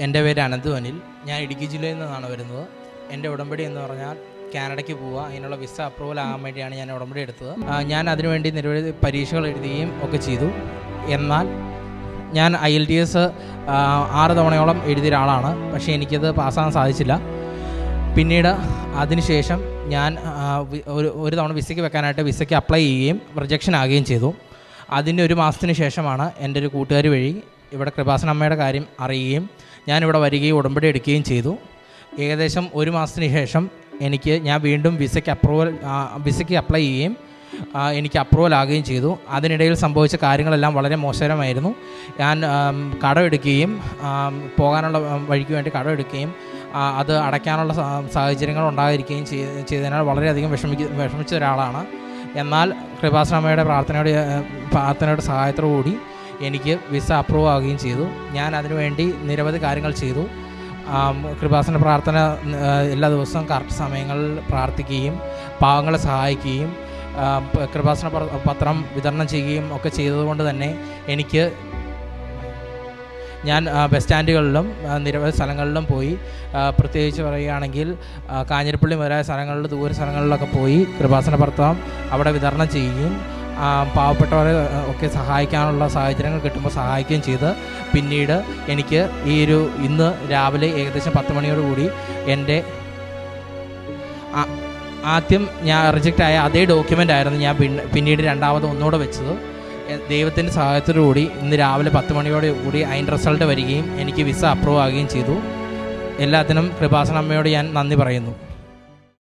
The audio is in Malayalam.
എൻ്റെ പേര് അനന്തു അനിൽ. ഞാൻ ഇടുക്കി ജില്ലയിൽ നിന്നാണ് വരുന്നത്. എൻ്റെ ഉടമ്പടി എന്ന് പറഞ്ഞാൽ കാനഡയ്ക്ക് പോവുക, അതിനുള്ള വിസ അപ്രൂവൽ ആകാൻ വേണ്ടിയാണ് ഞാൻ ഉടമ്പടി എടുത്തത്. ഞാൻ അതിനുവേണ്ടി നിരവധി പരീക്ഷകൾ എഴുതുകയും ഒക്കെ ചെയ്തു. എന്നാൽ ഞാൻ IELTS 6 തവണയോളം എഴുതിയ ഒരാളാണ്. പക്ഷേ എനിക്കത് പാസ്സാകാൻ സാധിച്ചില്ല. പിന്നീട് അതിനുശേഷം ഞാൻ ഒരു തവണ വിസയ്ക്ക് വെക്കാനായിട്ട് വിസയ്ക്ക് അപ്ലൈ ചെയ്യുകയും റിജക്ഷൻ ആകുകയും ചെയ്തു. അതിൻ്റെ ഒരു മാസത്തിന് ശേഷമാണ് എൻ്റെ ഒരു കൂട്ടുകാർ വഴി ഇവിടെ കൃപാസന അമ്മയുടെ കാര്യം അറിയുകയും ഞാനിവിടെ വരികയും ഉടമ്പടി എടുക്കുകയും ചെയ്തു. ഏകദേശം ഒരു മാസത്തിന് ശേഷം ഞാൻ വീണ്ടും വിസയ്ക്ക് അപ്ലൈ ചെയ്യുകയും എനിക്ക് അപ്രൂവൽ ആകുകയും ചെയ്തു. അതിനിടയിൽ സംഭവിച്ച കാര്യങ്ങളെല്ലാം വളരെ മോശകരമായിരുന്നു. ഞാൻ കടമെടുക്കുകയും പോകാനുള്ള വഴിക്ക് വേണ്ടി കടമെടുക്കുകയും അത് അടയ്ക്കാനുള്ള സാഹചര്യങ്ങൾ ഉണ്ടായിരിക്കുകയും ചെയ്തതിനാൽ വളരെയധികം വിഷമിച്ച ഒരാളാണ്. എന്നാൽ കൃപാസനമ്മയുടെ പ്രാർത്ഥനയുടെ സഹായത്തോടു കൂടി എനിക്ക് വിസ അപ്രൂവ് ആവുകയും ചെയ്തു. ഞാൻ അതിനുവേണ്ടി നിരവധി കാര്യങ്ങൾ ചെയ്തു. കൃപാസന പ്രാർത്ഥന എല്ലാ ദിവസവും കറക്റ്റ് സമയങ്ങളിൽ പ്രാർത്ഥിക്കുകയും പാവങ്ങളെ സഹായിക്കുകയും കൃപാസന പത്രം വിതരണം ചെയ്യുകയും ഒക്കെ ചെയ്തതുകൊണ്ട് തന്നെ ഞാൻ ബസ് സ്റ്റാൻഡുകളിലും നിരവധി സ്ഥലങ്ങളിലും പോയി, പ്രത്യേകിച്ച് പറയുകയാണെങ്കിൽ കാഞ്ഞിരപ്പള്ളി മുതലായ സ്ഥലങ്ങളിൽ ദൂര സ്ഥലങ്ങളിലൊക്കെ പോയി കൃപാസന പത്രം അവിടെ വിതരണം ചെയ്യുകയും പാവപ്പെട്ടവരെ ഒക്കെ സഹായിക്കാനുള്ള സാഹചര്യങ്ങൾ കിട്ടുമ്പോൾ സഹായിക്കുകയും ചെയ്ത് പിന്നീട് എനിക്ക് ഇന്ന് രാവിലെ ഏകദേശം 10 മണിയോടുകൂടി എൻ്റെ ആദ്യം ഞാൻ റിജക്റ്റ് ആയ അതേ ഡോക്യുമെൻ്റ് ആയിരുന്നു ഞാൻ പിന്നീട് ഒന്നുകൂടെ വെച്ചത്. ദൈവത്തിൻ്റെ സഹായത്തോടുകൂടി ഇന്ന് രാവിലെ 10 മണിയോടുകൂടി അതിൻ്റെ റിസൾട്ട് വരികയും എനിക്ക് വിസ അപ്രൂവ് ആകുകയും ചെയ്തു. എല്ലാത്തിനും കൃപാസന അമ്മയോട് ഞാൻ നന്ദി പറയുന്നു.